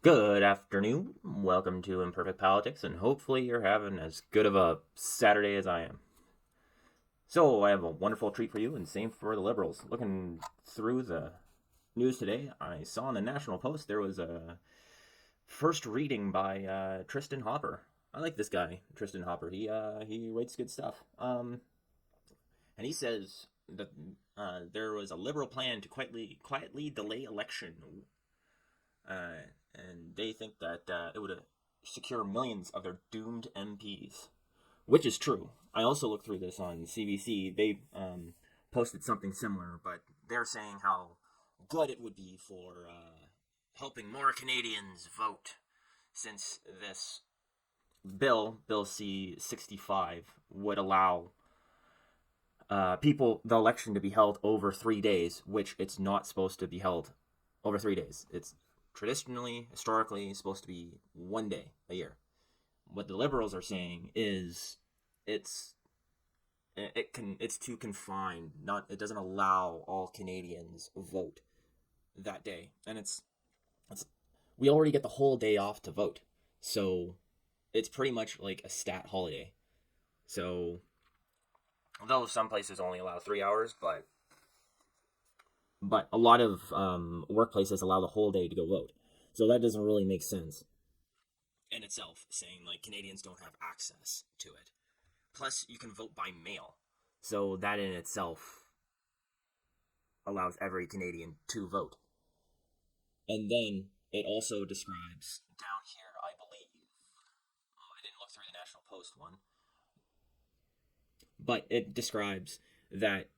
Good afternoon. Welcome to Imperfect Politics, and hopefully you're having as good of a Saturday as I am. So, I have a wonderful treat for you, and same for the Liberals. Looking through the news today, I saw in the National Post there was a first reading by Tristan Hopper. I like this guy, Tristan Hopper. He writes good stuff. And he says that there was a Liberal plan to quietly delay election, and they think that it would secure millions of their doomed MPs, which is true. I also looked through this on CBC. They posted something similar, but they're saying how good it would be for helping more Canadians vote, since this Bill C-65, would allow the election to be held over 3 days, which it's not supposed to be held over 3 days. It's historically, supposed to be one day a year. What the Liberals are saying is it's too confined. It doesn't allow all Canadians vote that day, and it's we already get the whole day off to vote, so it's pretty much like a stat holiday. So, although some places only allow 3 hours, but a lot of workplaces allow the whole day to go vote. So that doesn't really make sense in itself, saying like Canadians don't have access to it. Plus, you can vote by mail. So that in itself allows every Canadian to vote. And then it also describes down here, I believe. Oh, I didn't look through the National Post one. But it describes that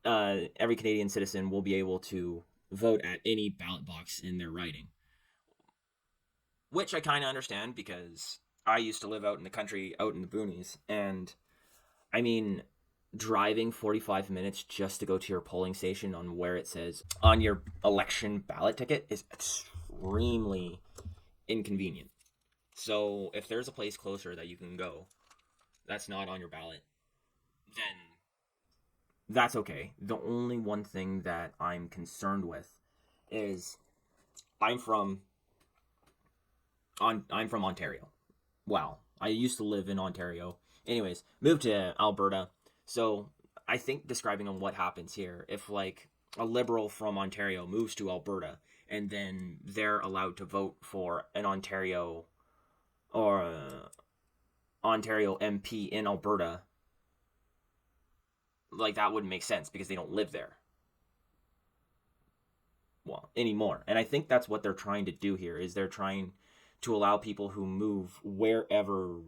every Canadian citizen will be able to vote at any ballot box in their riding, which I kind of understand because I used to live out in the country, out in the boonies, and I mean, driving 45 minutes just to go to your polling station on where it says on your election ballot ticket is extremely inconvenient. So if there's a place closer that you can go that's not on your ballot, then that's okay. The only one thing that I'm concerned with is I'm from I'm from Ontario. Wow. I used to live in Ontario. Anyways, moved to Alberta. So I think describing on what happens here, if like a Liberal from Ontario moves to Alberta and then they're allowed to vote for an Ontario or Ontario MP in Alberta, like that wouldn't make sense because they don't live there. Well, anymore. And I think that's what they're trying to do here is they're trying to allow people who move wherever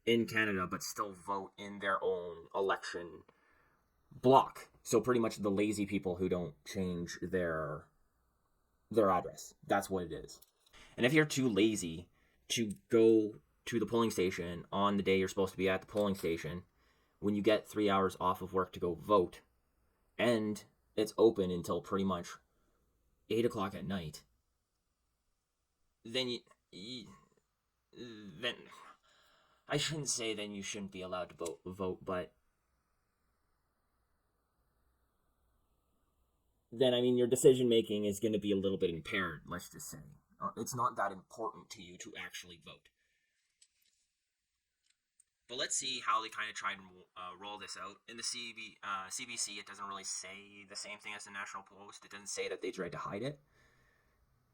in Canada but still vote in their own election block. So pretty much the lazy people who don't change their address. That's what it is. And if you're too lazy to go to the polling station on the day you're supposed to be at the polling station, when you get 3 hours off of work to go vote, and it's open until pretty much 8 o'clock at night, then then I shouldn't say then you shouldn't be allowed to vote, but then I mean your decision making is going to be a little bit impaired. Let's just say it's not that important to you to actually vote. But let's see how they kind of try and roll this out. In the CBC, it doesn't really say the same thing as the National Post. It doesn't say that they tried to hide it.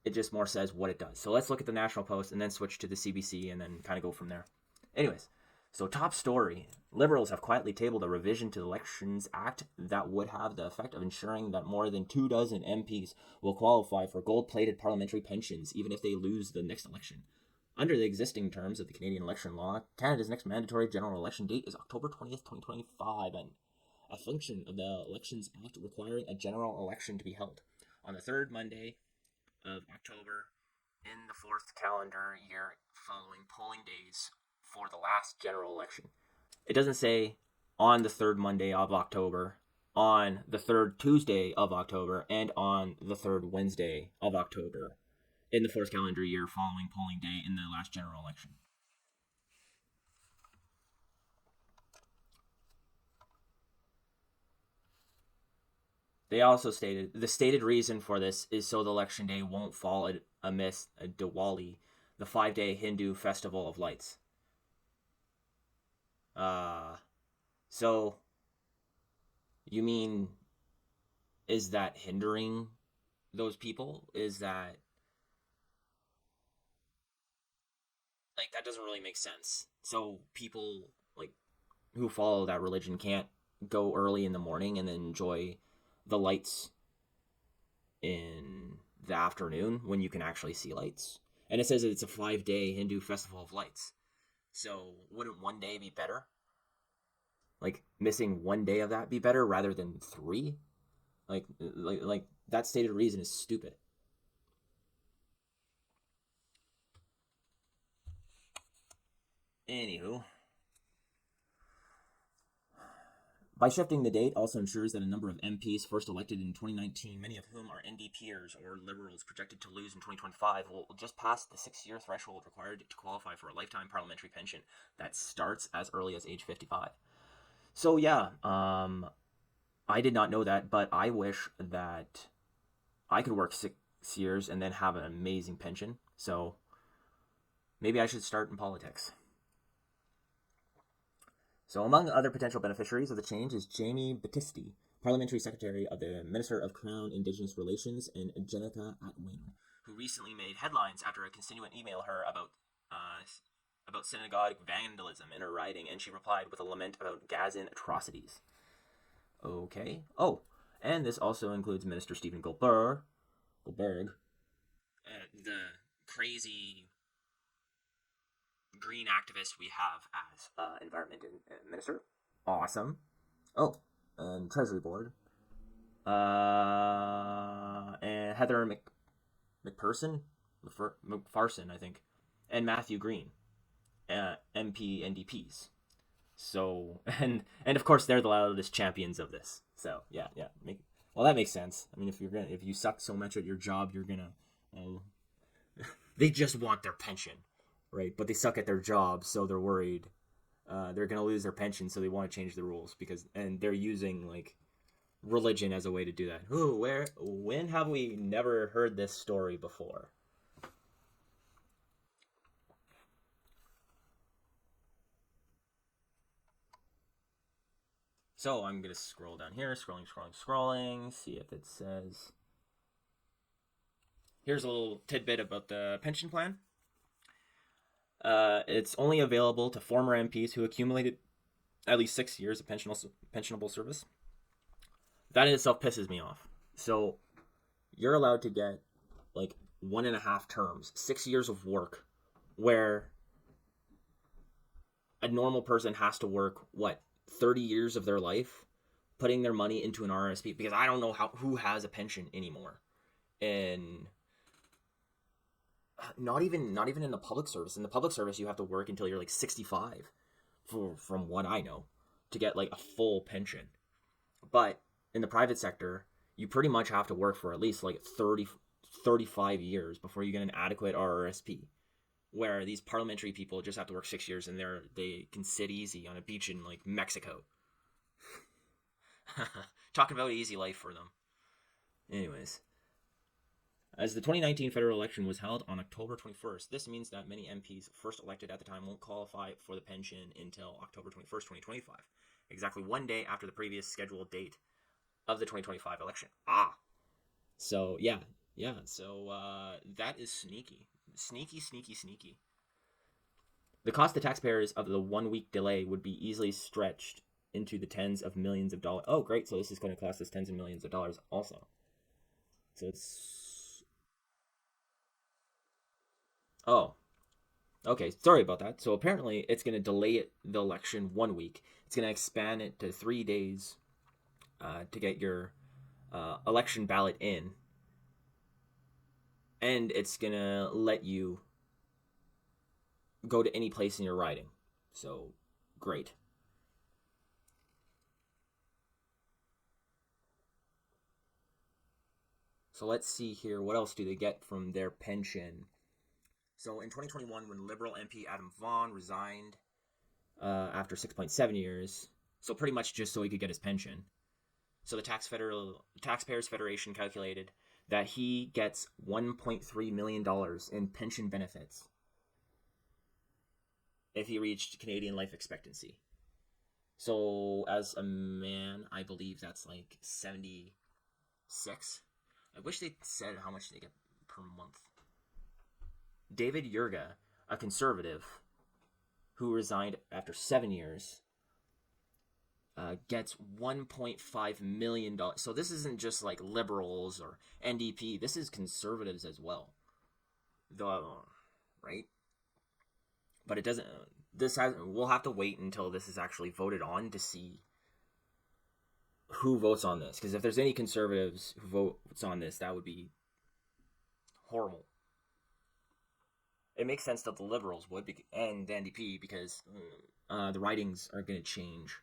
It just more says what it does. So let's look at the National Post and then switch to the CBC and then kind of go from there. Anyways, so top story. Liberals have quietly tabled a revision to the Elections Act that would have the effect of ensuring that more than 24 MPs will qualify for gold-plated parliamentary pensions even if they lose the next election. Under the existing terms of the Canadian election law, Canada's next mandatory general election date is October 20th, 2025, and a function of the Elections Act requiring a general election to be held on the third Monday of October in the fourth calendar year following polling days for the last general election. It doesn't say on the third Monday of October, on the third Tuesday of October, and on the third Wednesday of October in the fourth calendar year following polling day in the last general election. They also stated the stated reason for this is so the election day won't fall amidst Diwali, the 5-day Hindu festival of lights. So you mean, is that hindering those people? Is that, like, that doesn't really make sense. So people, like, who follow that religion can't go early in the morning and then enjoy the lights in the afternoon when you can actually see lights. And it says that it's a 5-day Hindu festival of lights. So wouldn't one day be better? Like, missing one day of that be better rather than three? Like that stated reason is stupid. Anywho, by shifting the date also ensures that a number of MPs first elected in 2019, many of whom are NDPers or Liberals projected to lose in 2025, will just pass the 6-year threshold required to qualify for a lifetime parliamentary pension that starts as early as age 55. So yeah, I did not know that, but I wish that I could work 6 years and then have an amazing pension. So maybe I should start in politics. So among other potential beneficiaries of the change is Jamie Battisti, Parliamentary Secretary of the Minister of Crown Indigenous Relations, and Jenica Atwin, who recently made headlines after a constituent emailed her about synagogue vandalism in her riding, and she replied with a lament about Gazan atrocities. Okay. Oh, and this also includes Minister Stephen Goldberg, the crazy green activist we have as environment minister. Awesome. Oh, and Treasury Board. And Heather McPherson, I think, and Matthew Green, MP NDPs. So and of course they're the loudest champions of this. So yeah. Well, that makes sense. I mean, if you suck so much at your job, you're gonna they just want their pension, right? But they suck at their job, so they're worried they're gonna lose their pension, so they want to change the rules and they're using like religion as a way to do that. When have we never heard this story before? So I'm going to scroll down here, scrolling, see if it says. Here's a little tidbit about the pension plan. It's only available to former MPs who accumulated at least 6 years of pensionable service. That in itself pisses me off. So you're allowed to get like 1.5 terms, 6 years of work, where a normal person has to work, 30 years of their life putting their money into an RSP, because I don't know who has a pension anymore. And not even in the public service. In the public service, you have to work until you're like 65, from what I know, to get like a full pension. But in the private sector, you pretty much have to work for at least like 35 years before you get an adequate RRSP. Where these parliamentary people just have to work 6 years and they can sit easy on a beach in like Mexico. Talking about easy life for them. Anyways, as the 2019 federal election was held on October 21st, this means that many MPs first elected at the time won't qualify for the pension until October 21st, 2025, exactly one day after the previous scheduled date of the 2025 election. So yeah. So that is sneaky. Sneaky. The cost to taxpayers of the 1-week delay would be easily stretched into the tens of millions of dollars. Oh, great. So this is going to cost us tens of millions of dollars also. So it's... Oh, okay. Sorry about that. So apparently it's going to delay the election 1 week. It's going to expand it to 3 days to get your election ballot in. And it's going to let you go to any place in your riding. So, great. So let's see here. What else do they get from their pension? So in 2021, when Liberal MP Adam Vaughan resigned after 6.7 years, so pretty much just so he could get his pension. So the Taxpayers Federation calculated that he gets $1.3 million in pension benefits if he reached Canadian life expectancy. So as a man, I believe that's like 76. I wish they said how much they get per month. David Yurga, a conservative who resigned after 7 years, gets $1.5 million. So this isn't just like liberals or NDP. This is conservatives as well. Right? But it doesn't. We'll have to wait until this is actually voted on to see who votes on this. Because if there's any conservatives who votes on this, that would be horrible. It makes sense that the Liberals would and the NDP, because the ridings are going to change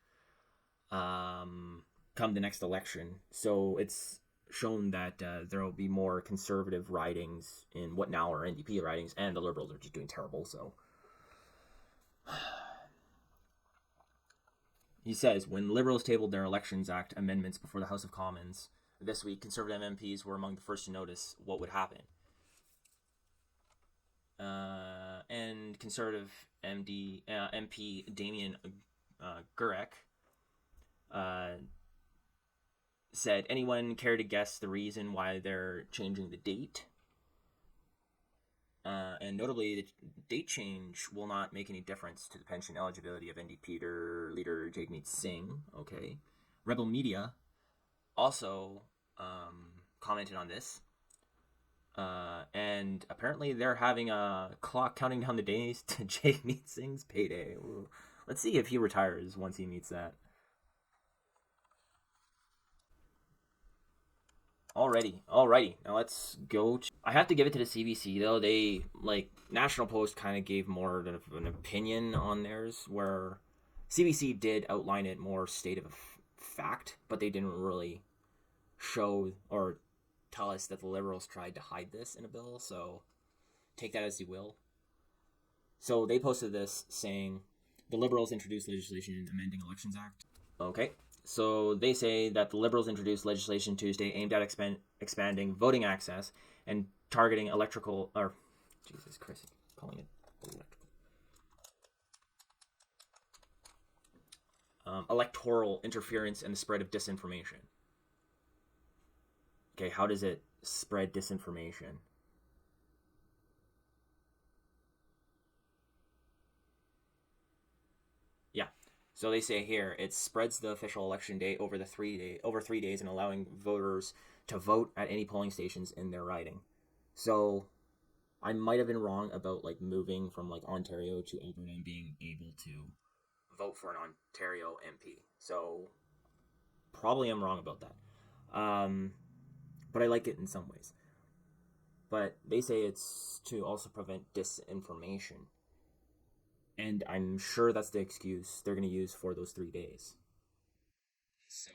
come the next election. So it's shown that there will be more conservative ridings in what now are NDP ridings, and the Liberals are just doing terrible. So he says, when Liberals tabled their Elections Act amendments before the House of Commons this week, Conservative MPs were among the first to notice what would happen. And Conservative MP Damien Gurek said, anyone care to guess the reason why they're changing the date? And notably, the date change will not make any difference to the pension eligibility of NDP leader Jagmeet Singh. Okay. Rebel Media also commented on this. And apparently they're having a clock counting down the days to Jagmeet Singh's payday. Ooh. Let's see if he retires once he meets that. Alrighty. Now let's go. I have to give it to the CBC though. They, like, National Post kind of gave more of an opinion on theirs, where CBC did outline it more state of fact, but they didn't really show or tell us that the Liberals tried to hide this in a bill. So take that as you will. So they posted this saying the Liberals introduced legislation amending Elections Act. Okay. So they say that the Liberals introduced legislation Tuesday aimed at expanding voting access and targeting electoral interference and the spread of disinformation. Okay, how does it spread disinformation? Yeah. So they say here, it spreads the official election day over 3 days and allowing voters to vote at any polling stations in their riding. So I might have been wrong about like moving from like Ontario to Alberta and being able to vote for an Ontario MP. So probably I'm wrong about that. But I like it in some ways. But they say it's to also prevent disinformation. And I'm sure that's the excuse they're going to use for those 3 days. So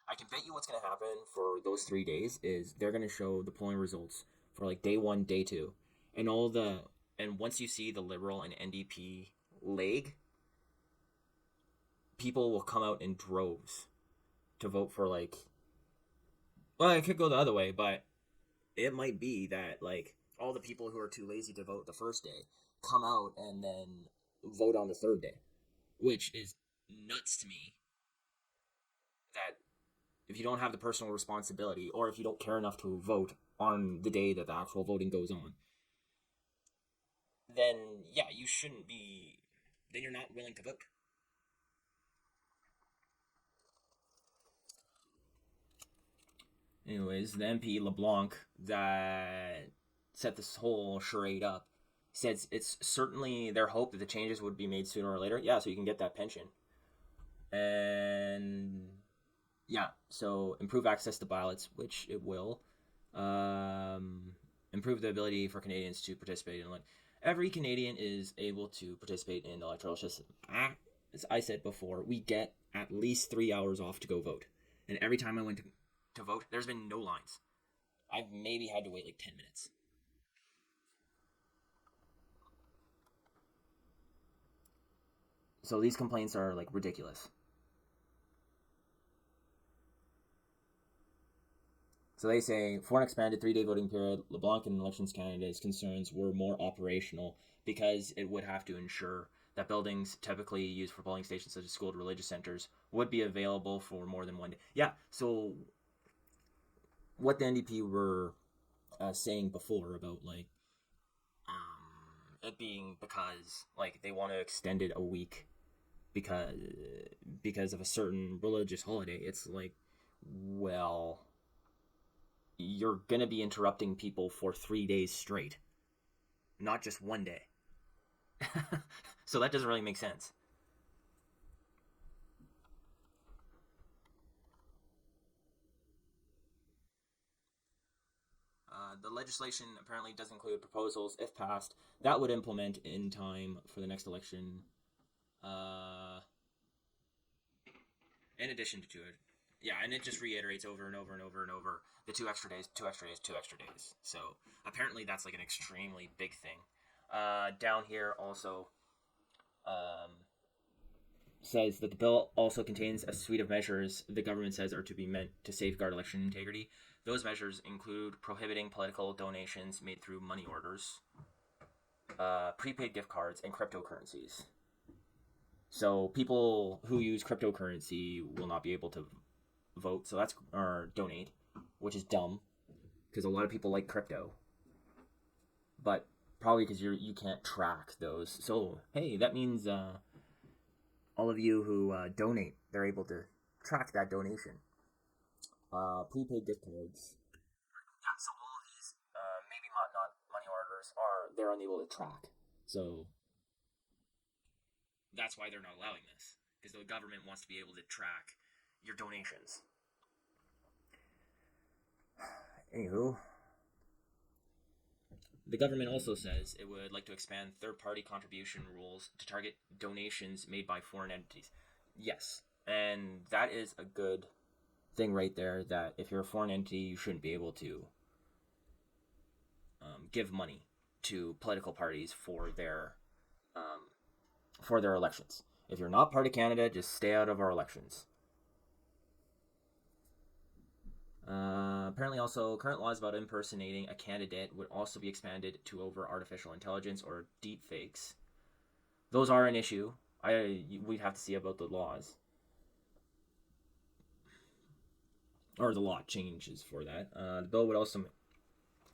I can bet you what's going to happen for those 3 days is they're going to show the polling results for like day 1, day 2, and once you see the Liberal and NDP leg, people will come out in droves to vote for like. Well, it could go the other way, but it might be that like all the people who are too lazy to vote the first day come out and then vote on the third day, which is nuts to me. That if you don't have the personal responsibility, or if you don't care enough to vote on the day that the actual voting goes on, then yeah, you shouldn't be. Then you're not willing to vote. Anyways, the MP LeBlanc that set this whole charade up says it's certainly their hope that the changes would be made sooner or later. Yeah, so you can get that pension. And yeah, so improve access to ballots, which it will. Improve the ability for Canadians to participate in every Canadian is able to participate in the electoral system. As I said before, we get at least 3 hours off to go vote. And every time I went to vote, there's been no lines. I've maybe had to wait like 10 minutes. So these complaints are like ridiculous. So they say, for an expanded 3-day voting period, LeBlanc and Elections Canada's concerns were more operational because it would have to ensure that buildings typically used for polling stations, such as school and religious centers, would be available for more than one day. Yeah, so what the NDP were saying before about like it being because like they want to extend it a week because of a certain religious holiday. It's like, well, you're gonna be interrupting people for 3 days straight, not just one day. So that doesn't really make sense. The legislation apparently does include proposals, if passed, that would implement in time for the next election. Uh, in addition to it, yeah, and it just reiterates over and over and over and over the 2 extra days, 2 extra days, 2 extra days. So apparently that's like an extremely big thing. Down here also um, says that the bill also contains a suite of measures the government says are to be meant to safeguard election integrity. Those measures include prohibiting political donations made through money orders, prepaid gift cards, and cryptocurrencies. So people who use cryptocurrency will not be able to vote. So that's or donate, which is dumb because a lot of people like crypto, but probably because you can't track those. So hey, that means all of you who donate, they're able to track that donation. Prepaid gift cards. Yeah, so all of these, maybe not money orders, are they're unable to track. So that's why they're not allowing this because the government wants to be able to track your donations. Anywho, the government also says it would like to expand third-party contribution rules to target donations made by foreign entities. Yes, and that is a good thing right there. That if you're a foreign entity, you shouldn't be able to give money to political parties for their elections. If you're not part of Canada, just stay out of our elections. Apparently, also, current laws about impersonating a candidate would also be expanded to over artificial intelligence or deep fakes. Those are an issue. We'd have to see about the laws or the law changes for that. The bill would also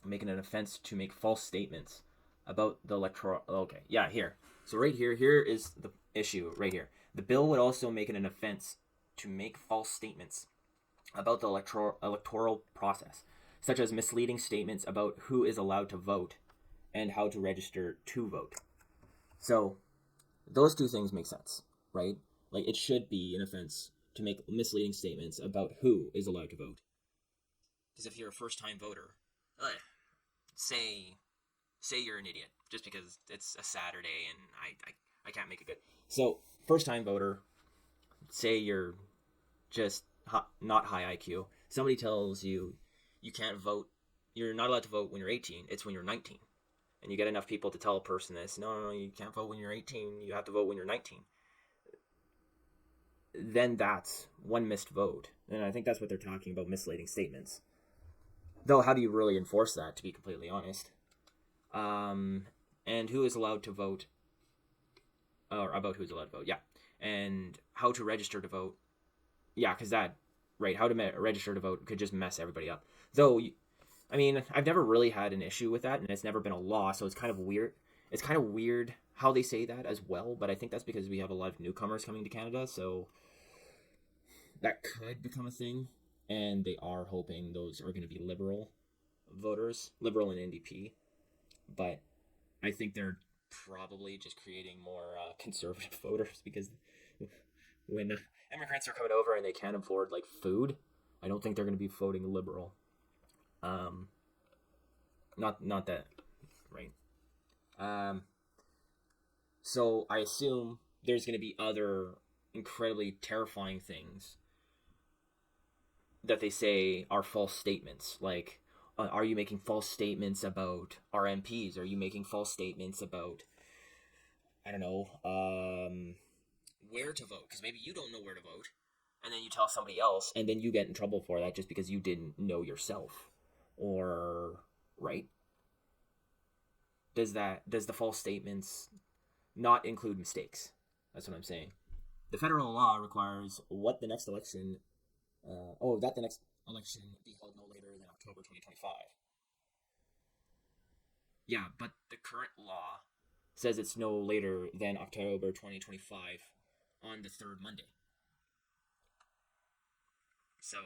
make it an offense to make false statements about the electoral. Okay, yeah, here. So right here is the issue right here. The bill would also make it an offense to make false statements about the electoral process, such as misleading statements about who is allowed to vote and how to register to vote. So those two things make sense, right? Like it should be an offense to make misleading statements about who is allowed to vote. Because if you're a first-time voter, say you're an idiot just because it's a Saturday and I can't make it good. So first-time voter, say you're just not high IQ. Somebody tells you you can't vote. You're not allowed to vote when you're 18. It's when you're 19. And you get enough people to tell a person this. No, you can't vote when you're 18. You have to vote when you're 19. Then that's one missed vote. And I think that's what they're talking about, misleading statements. Though, how do you really enforce that, to be completely honest? And who is allowed to vote, or about who's allowed to vote, yeah. And how to register to vote, yeah, because that, right, how to register to vote could just mess everybody up. Though, I mean, I've never really had an issue with that, and it's never been a law, so it's kind of weird. It's kind of weird how they say that as well, but I think that's because we have a lot of newcomers coming to Canada, so that could become a thing, and they are hoping those are going to be liberal voters, liberal and NDP, but I think they're probably just creating more conservative voters because when immigrants are coming over and they can't afford like food, I don't think they're going to be voting liberal. Um, not that, right? Um, so I assume there's going to be other incredibly terrifying things that they say are false statements. Like, are you making false statements about our MPs? Are you making false statements about, I don't know, where to vote? Because maybe you don't know where to vote. and then you tell somebody else, and then you get in trouble for that just because you didn't know yourself, or right? Does the false statements not include mistakes? That's what I'm saying. The federal law requires what the next election, that the next election be held no later than October 2025. Yeah, but the current law says it's no later than October 2025 on the third Monday. So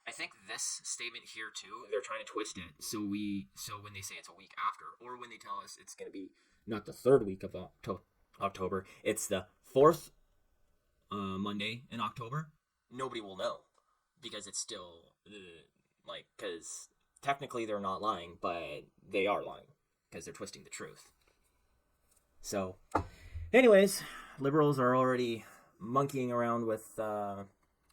I think this statement here too, they're trying to twist it. So when they say it's a week after, or when they tell us it's going to be not the third week of October, it's the fourth Monday in October. Nobody will know because it's still because technically they're not lying, but they are lying because they're twisting the truth. So, anyways, liberals are already monkeying around with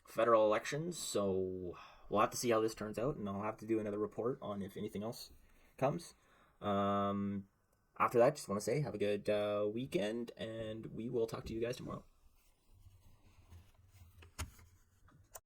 federal elections, so we'll have to see how this turns out, and I'll have to do another report on if anything else comes. After that, just want to say have a good weekend, and we will talk to you guys tomorrow.